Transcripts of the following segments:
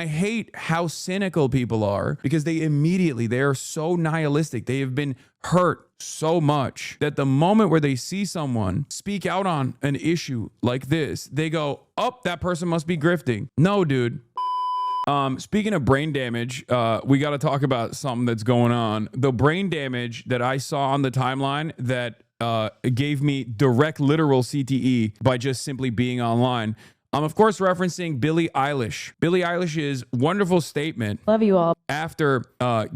I hate how cynical people are because they are so nihilistic. They have been hurt so much that the moment where they see someone speak out on an issue like this, they go, oh, that person must be grifting. No, dude. Speaking of brain damage, we got to talk about something that's going on. The brain damage that I saw on the timeline that gave me direct literal CTE by just simply being online. I'm, of course, referencing Billie Eilish. Billie Eilish's wonderful statement. Love you all. After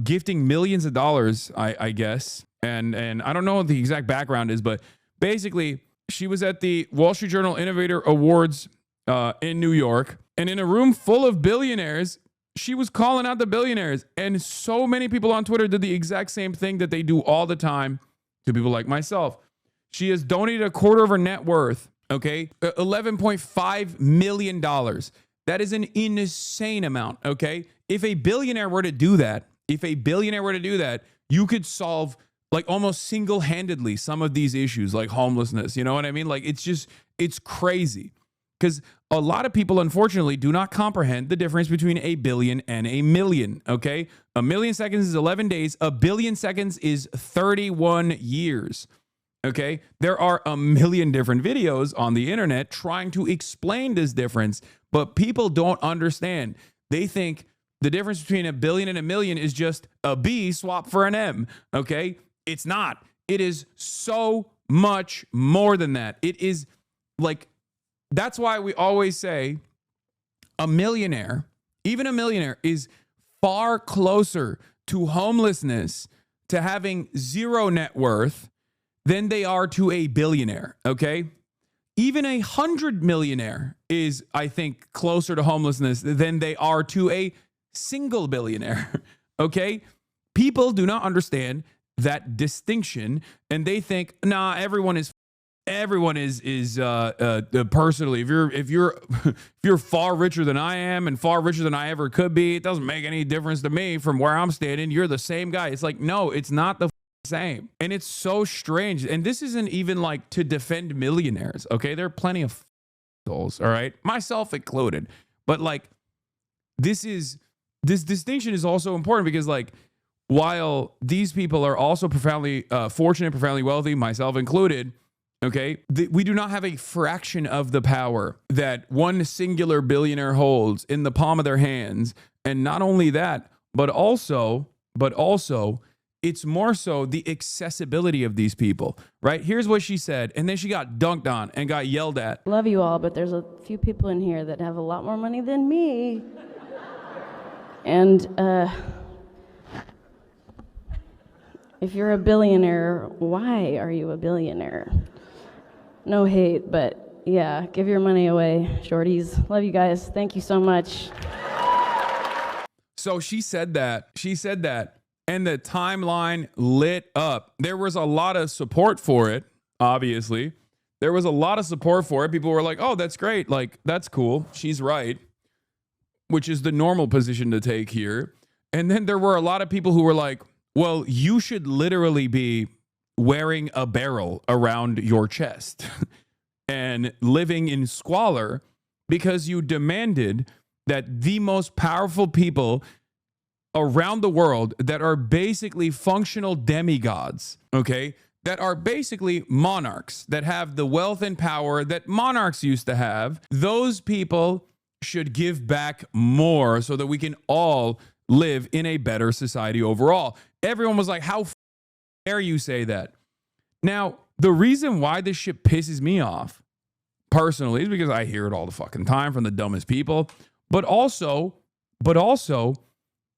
gifting millions of dollars, I guess. And I don't know what the exact background is, but basically, she was at the Wall Street Journal Innovator Awards in New York. And in a room full of billionaires, she was calling out the billionaires. And so many people on Twitter did the exact same thing that they do all the time to people like myself. She has donated a quarter of her net worth. Okay, $11.5 million. That is an insane amount. Okay, if a billionaire were to do that, you could solve like almost single-handedly some of these issues like homelessness. You know what I mean? Like it's crazy because a lot of people, unfortunately, do not comprehend the difference between a billion and a million. Okay, a million seconds is 11 days. A billion seconds is 31 years. Okay, there are a million different videos on the internet trying to explain this difference, but people don't understand. They think the difference between a billion and a million is just a B swapped for an M. Okay, it's not. It is so much more than that. It is like, that's why we always say a millionaire, even a millionaire, is far closer to homelessness, to having zero net worth, than they are to a billionaire, okay? Even 100 millionaire is, I think, closer to homelessness than they are to a single billionaire, okay? People do not understand that distinction, and they think, nah, everyone is personally, if you're far richer than I am and far richer than I ever could be, it doesn't make any difference to me from where I'm standing. You're the same guy. It's like, no, it's not the same. And it's so strange. And this isn't even like to defend millionaires. Okay. There are plenty of souls. All right. Myself included. But like, this distinction is also important because like, while these people are also profoundly fortunate, profoundly wealthy, myself included, okay, we do not have a fraction of the power that one singular billionaire holds in the palm of their hands. And not only that, but also, it's more so the accessibility of these people, right? Here's what she said, and then she got dunked on and got yelled at. Love you all, but there's a few people in here that have a lot more money than me. And if you're a billionaire, why are you a billionaire? No hate, but yeah, give your money away, shorties. Love you guys. Thank you so much. So she said that. And the timeline lit up. There was a lot of support for it, obviously. There was a lot of support for it. People were like, oh, that's great. Like, that's cool. She's right, which is the normal position to take here. And then there were a lot of people who were like, well, you should literally be wearing a barrel around your chest and living in squalor because you demanded that the most powerful people around the world that are basically functional demigods, okay, that are basically monarchs that have the wealth and power that monarchs used to have, those people should give back more so that we can all live in a better society overall. Everyone was like, how dare you say that? Now, the reason why this shit pisses me off personally is because I hear it all the fucking time from the dumbest people, but also,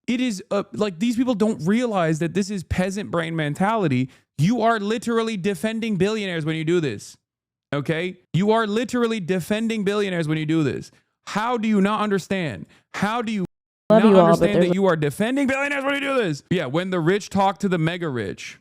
it is like these people don't realize that this is peasant brain mentality. You are literally defending billionaires when you do this. Okay? You are literally defending billionaires when you do this. How do you not understand? How do you not understand that you are defending billionaires when you do this? Yeah, when the rich talk to the mega rich.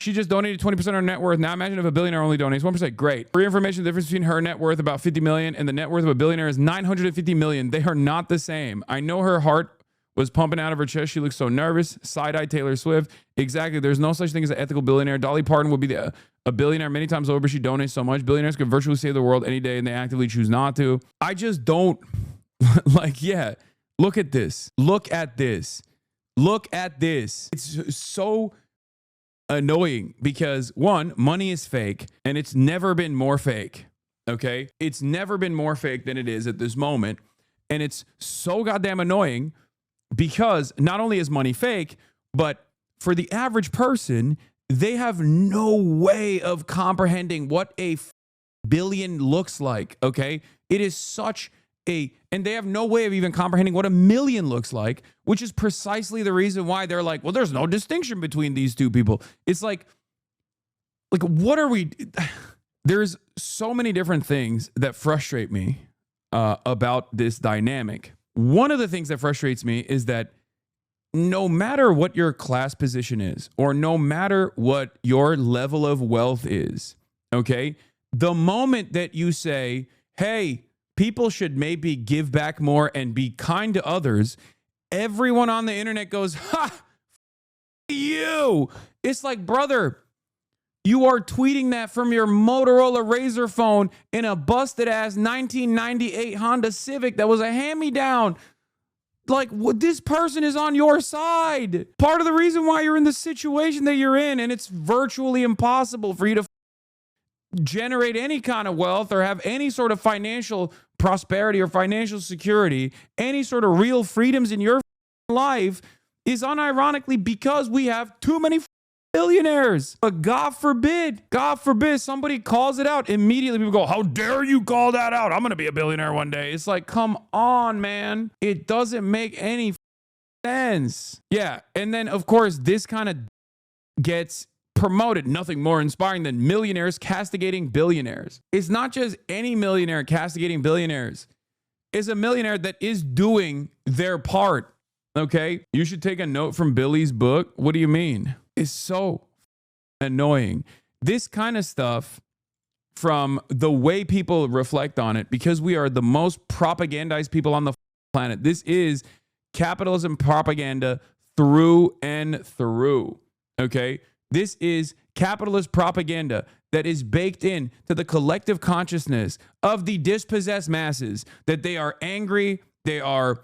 She just donated 20% of her net worth. Now imagine if a billionaire only donates 1%. Great. For your information, the difference between her net worth, about 50 million, and the net worth of a billionaire is 950 million. They are not the same. I know her heart was pumping out of her chest. She looks so nervous. Side-eye Taylor Swift. Exactly. There's no such thing as an ethical billionaire. Dolly Parton would be a billionaire many times over, but she donates so much. Billionaires could virtually save the world any day, and they actively choose not to. I just don't like, yeah. Look at this. Look at this. Look at this. It's so annoying because one, money is fake and it's never been more fake. Okay. It's never been more fake than it is at this moment. And it's so goddamn annoying because not only is money fake, but for the average person, they have no way of comprehending what a billion looks like. Okay. It is such and they have no way of even comprehending what a million looks like, which is precisely the reason why they're like, well, there's no distinction between these two people. It's like, what are we? There's so many different things that frustrate me about this dynamic. One of the things that frustrates me is that no matter what your class position is, or no matter what your level of wealth is, okay, the moment that you say, hey, people should maybe give back more and be kind to others, everyone on the internet goes, ha, you. It's like, brother, you are tweeting that from your Motorola Razr phone in a busted ass 1998 Honda Civic that was a hand-me-down. Like, this person is on your side. Part of the reason why you're in the situation that you're in, and it's virtually impossible for you to generate any kind of wealth or have any sort of financial prosperity or financial security, any sort of real freedoms in your life, is unironically because we have too many billionaires. But God forbid somebody calls it out. Immediately people go, how dare you call that out? I'm going to be a billionaire one day. It's like, come on, man. It doesn't make any sense. Yeah. And then, of course, this kind of gets promoted. Nothing more inspiring than millionaires castigating billionaires. It's not just any millionaire castigating billionaires. It's a millionaire that is doing their part. Okay? You should take a note from Billie's book. What do you mean? It's so annoying. This kind of stuff, from the way people reflect on it, because we are the most propagandized people on the planet. This is capitalism propaganda through and through. Okay? This is capitalist propaganda that is baked in to the collective consciousness of the dispossessed masses, that they are angry, they are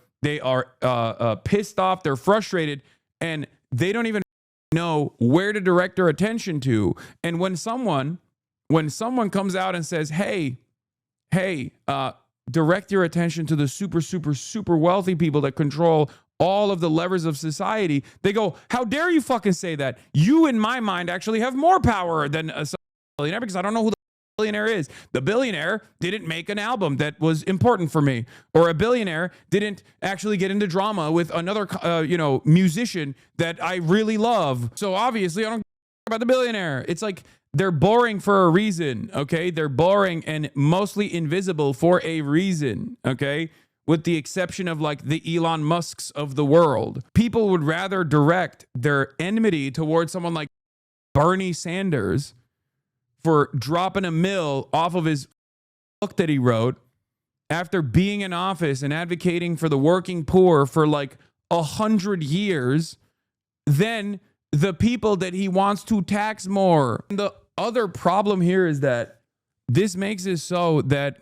pissed off, they're frustrated, and they don't even know where to direct their attention to. And when someone comes out and says, hey, direct your attention to the super wealthy people that control all of the levers of society, they go, how dare you fucking say that? You, in my mind, actually have more power than a billionaire, because I don't know who the billionaire is. The billionaire didn't make an album that was important for me, or a billionaire didn't actually get into drama with another musician that I really love. So obviously I don't care about the billionaire. It's like, they're boring for a reason. Okay, they're boring and mostly invisible for a reason. Okay, with the exception of like the Elon Musks of the world. People would rather direct their enmity towards someone like Bernie Sanders for dropping a mill off of his book that he wrote after being in office and advocating for the working poor for like 100 years than the people that he wants to tax more. And the other problem here is that this makes it so that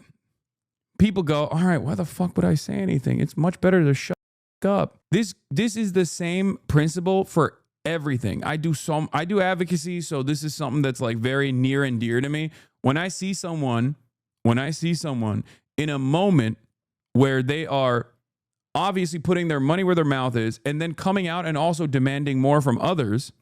people go, all right, why the fuck would I say anything? It's much better to shut up. This is the same principle for everything. I do advocacy, so this is something that's like very near and dear to me. When I see someone in a moment where they are obviously putting their money where their mouth is and then coming out and also demanding more from others,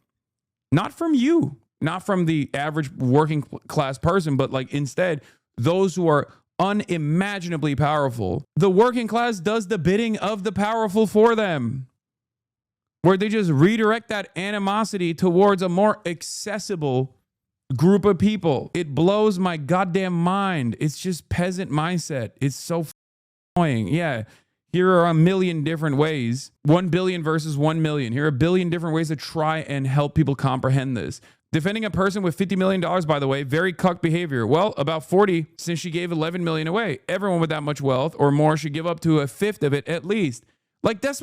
not from you, not from the average working class person, but like instead those who are unimaginably powerful, the working class does the bidding of the powerful for them, where they just redirect that animosity towards a more accessible group of people. It blows my goddamn mind. It's just peasant mindset. It's so annoying. Yeah, here are a million different ways. 1 billion versus 1 million. Here are a billion different ways to try and help people comprehend this. Defending a person with $50 million, by the way, very cuck behavior. Well, about 40 since she gave 11 million away. Everyone with that much wealth or more should give up to a fifth of it at least. Like, this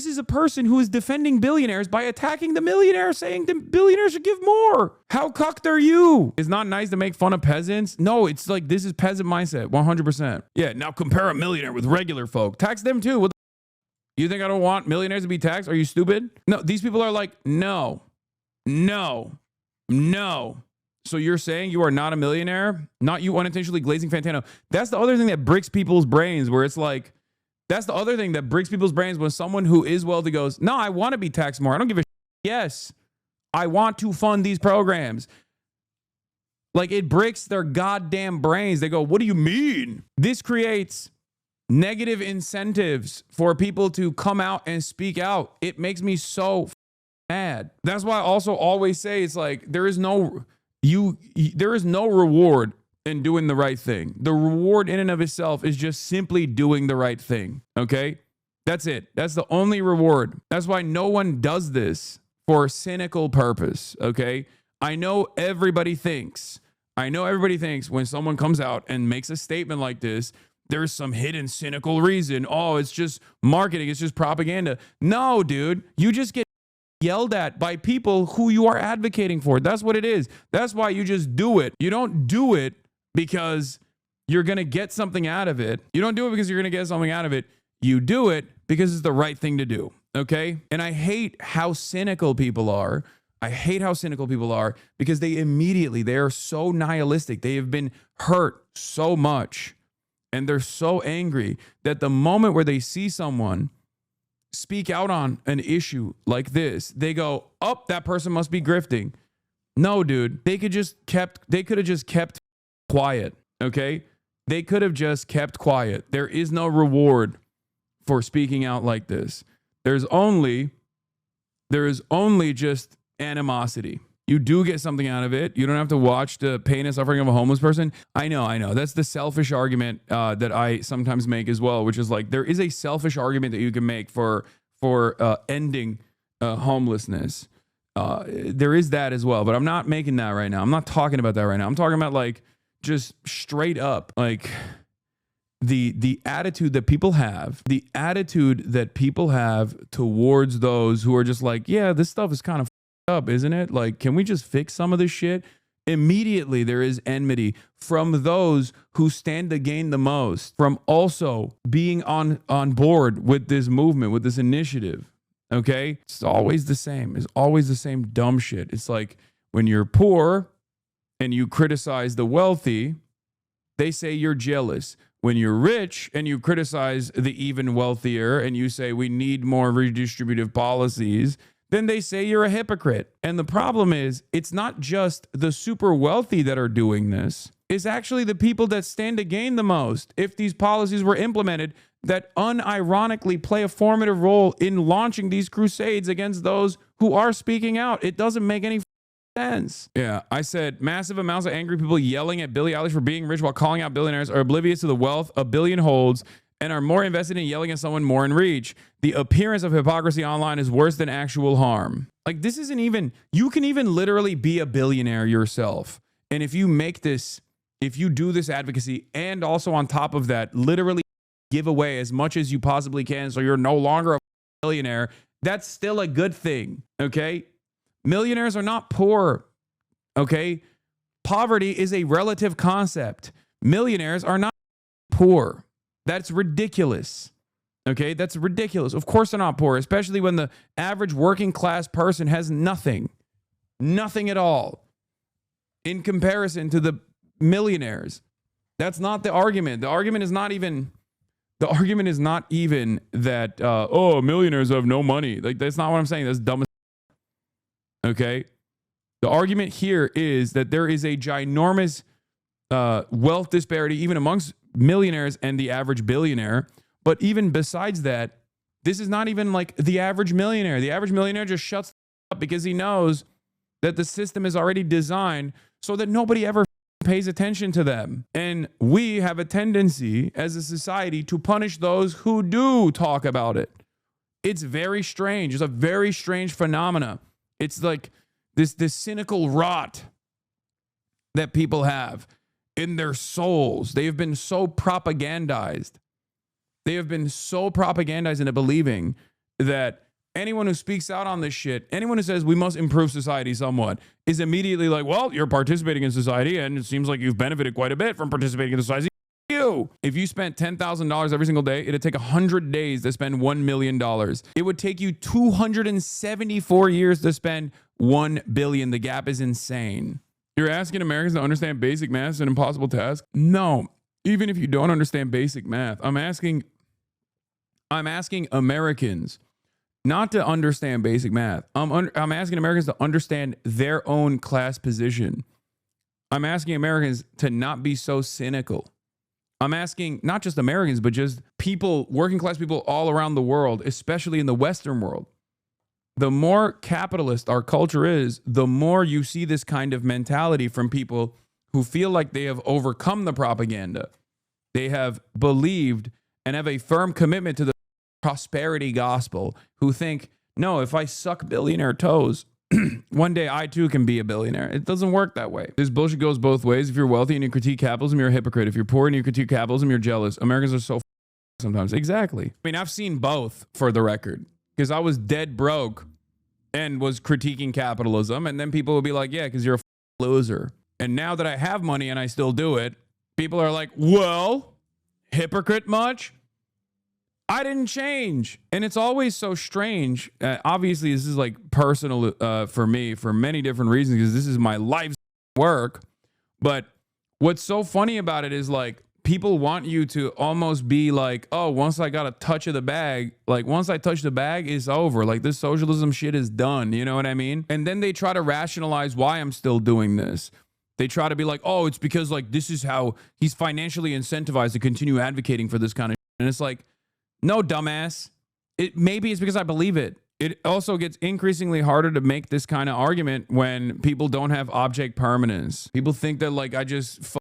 is a person who is defending billionaires by attacking the millionaire, saying the billionaires should give more. How cucked are you? It's not nice to make fun of peasants. No, it's like, this is peasant mindset, 100%. Yeah, now compare a millionaire with regular folk. Tax them too. You think I don't want millionaires to be taxed? Are you stupid? No, these people are like, no, no, no. So you're saying you are not a millionaire? Not you unintentionally glazing Fantano. That's the other thing that breaks people's brains, where it's like, that's the other thing that breaks people's brains when someone who is wealthy goes, no, I want to be taxed more. I don't give a shit. Yes, I want to fund these programs. Like, it breaks their goddamn brains. They go, what do you mean? This creates negative incentives for people to come out and speak out. It makes me so mad. That's why I also always say, it's like, there is no reward in doing the right thing. The reward in and of itself is just simply doing the right thing. Okay? That's it. That's the only reward. That's why no one does this for a cynical purpose. Okay? I know everybody thinks when someone comes out and makes a statement like this, there's some hidden cynical reason. Oh, it's just marketing. It's just propaganda. No, dude, you just get yelled at by people who you are advocating for. That's what it is. That's why you just do it. You don't do it because you're going to get something out of it. You don't do it because you're going to get something out of it. You do it because it's the right thing to do. Okay? And I hate how cynical people are. I hate how cynical people are because they are so nihilistic. They have been hurt so much and they're so angry that the moment where they see someone speak out on an issue like this, they go, oh, that person must be grifting. No, dude, they could have just kept quiet. Okay? They could have just kept quiet. There is no reward for speaking out like this. There is only just animosity. You do get something out of it. You don't have to watch the pain and suffering of a homeless person. I know. That's the selfish argument that I sometimes make as well, which is like, there is a selfish argument that you can make for ending homelessness. There is that as well, but I'm not making that right now. I'm not talking about that right now. I'm talking about like just straight up like the attitude that people have towards those who are just like, yeah, this stuff is kind of up, isn't it? Like, can we just fix some of this shit? Immediately there is enmity from those who stand to gain the most from also being on board with this movement, with this initiative. Okay? It's always the same. It's always the same dumb shit. It's like when you're poor and you criticize the wealthy, they say you're jealous. When you're rich and you criticize the even wealthier and you say we need more redistributive policies, then they say you're a hypocrite. And the problem is, it's not just the super wealthy that are doing this. It's actually the people that stand to gain the most if these policies were implemented that unironically play a formative role in launching these crusades against those who are speaking out. It doesn't make any sense. Yeah, I said massive amounts of angry people yelling at Billie Eilish for being rich while calling out billionaires are oblivious to the wealth a billion holds and are more invested in yelling at someone more in reach. The appearance of hypocrisy online is worse than actual harm. Like, this isn't even, you can even literally be a billionaire yourself. And if you do this advocacy and also on top of that, literally give away as much as you possibly can so you're no longer a billionaire, that's still a good thing, okay? Millionaires are not poor, okay? Poverty is a relative concept. Millionaires are not poor. That's ridiculous. Okay, that's ridiculous. Of course they're not poor, especially when the average working class person has nothing at all in comparison to the millionaires. That's not the argument. The argument is not even that, oh, millionaires have no money. Like, that's not what I'm saying. That's dumb as okay? The argument here is that there is a ginormous wealth disparity even amongst millionaires and the average billionaire. But even besides that, this is not even like the average millionaire. The average millionaire just shuts up because he knows that the system is already designed so that nobody ever pays attention to them. And we have a tendency as a society to punish those who do talk about it. It's very strange. It's a very strange phenomena. It's like this cynical rot that people have in their souls. They have been so propagandized. They have been so propagandized into believing that anyone who speaks out on this shit, anyone who says we must improve society somewhat, is immediately like, well, you're participating in society and it seems like you've benefited quite a bit from participating in society. true. If you spent $10,000 every single day, it'd take 100 days to spend $1 million. It would take you 274 years to spend $1 billion. The gap is insane. You're asking Americans to understand basic math is an impossible task? No. Even if you don't understand basic math, I'm asking Americans not to understand basic math. I'm asking Americans to understand their own class position. I'm asking Americans to not be so cynical. I'm asking not just Americans, but just people, working class people all around the world, especially in the Western world. The more capitalist our culture is, the more you see this kind of mentality from people who feel like they have overcome the propaganda. They have believed and have a firm commitment to the prosperity gospel, who think, no, if I suck billionaire toes, one day I too can be a billionaire. It doesn't work that way. This bullshit goes both ways. If you're wealthy and you critique capitalism, you're a hypocrite. If you're poor and you critique capitalism, you're jealous. Americans are so sometimes. Exactly. I mean, I've seen both, for the record, because I was dead broke and was critiquing capitalism. And then people would be like, yeah, because you're a loser. And now that I have money and I still do it, people are like, well, hypocrite much? I didn't change. And it's always so strange. Obviously, this is like personal for me for many different reasons, because this is my life's work. But what's so funny about it is, like, people want you to almost be like, oh, once I got a touch of the bag, like once I touch the bag, it's over. Like, this socialism shit is done. You know what I mean? And then they try to rationalize why I'm still doing this. They try to be like, oh, it's because like this is how he's financially incentivized to continue advocating for this kind of shit. And it's like, no, dumbass. Maybe it's because I believe it. It also gets increasingly harder to make this kind of argument when people don't have object permanence. People think that like I just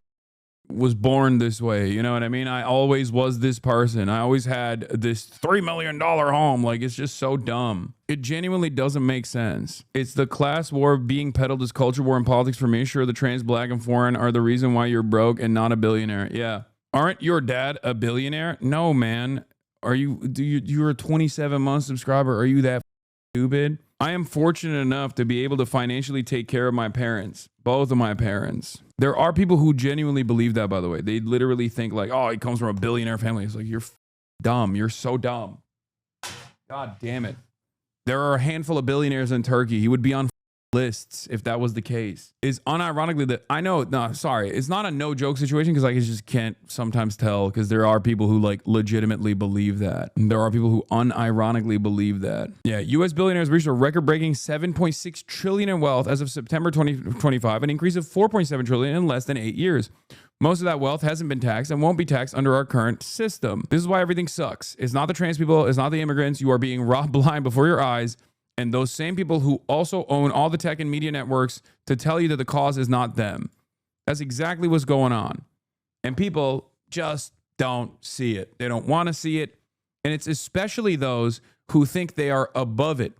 was born this way. You know what I mean? I always was this person. I always had this $3 million home. Like, it's just so dumb. It genuinely doesn't make sense. It's the class war being peddled as culture war and politics for me. Sure, the trans, black, and foreign are the reason why you're broke and not a billionaire. Yeah. Aren't your dad a billionaire? No, man. You're a 27-month subscriber. Are you that stupid? I am fortunate enough to be able to financially take care of my parents, both of my parents. There are people who genuinely believe that, by the way. They literally think like, oh, he comes from a billionaire family. It's like, you're dumb. You're so dumb. God damn it. There are a handful of billionaires in Turkey. He would be on lists if that was the case. Is unironically that I know, no, sorry, it's not a no joke situation, because I just can't sometimes tell, because there are people who like legitimately believe that, and there are people who unironically believe that. Yeah, U.S. billionaires reached a record-breaking 7.6 trillion in wealth as of September 2025, an increase of 4.7 trillion in less than 8 years. Most of that wealth hasn't been taxed and won't be taxed under our current system. This is why everything sucks. It's not the trans people, it's not the immigrants. You are being robbed blind before your eyes. And those same people who also own all the tech and media networks to tell you that the cause is not them. That's exactly what's going on. And people just don't see it. They don't want to see it. And it's especially those who think they are above it.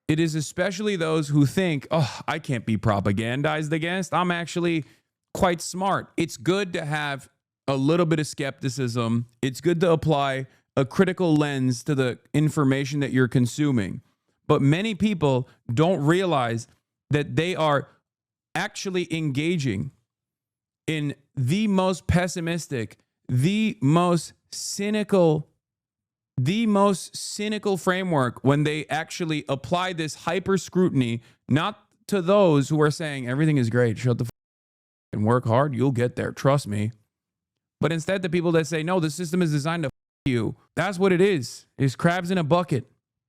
It is especially those who think, oh, I can't be propagandized against. I'm actually quite smart. It's good to have a little bit of skepticism. It's good to apply a critical lens to the information that you're consuming. But many people don't realize that they are actually engaging in the most pessimistic, the most cynical framework when they actually apply this hyper scrutiny, not to those who are saying everything is great, shut the f and work hard, you'll get there, trust me. But instead the people that say, no, the system is designed to f you. That's what it is crabs in a bucket.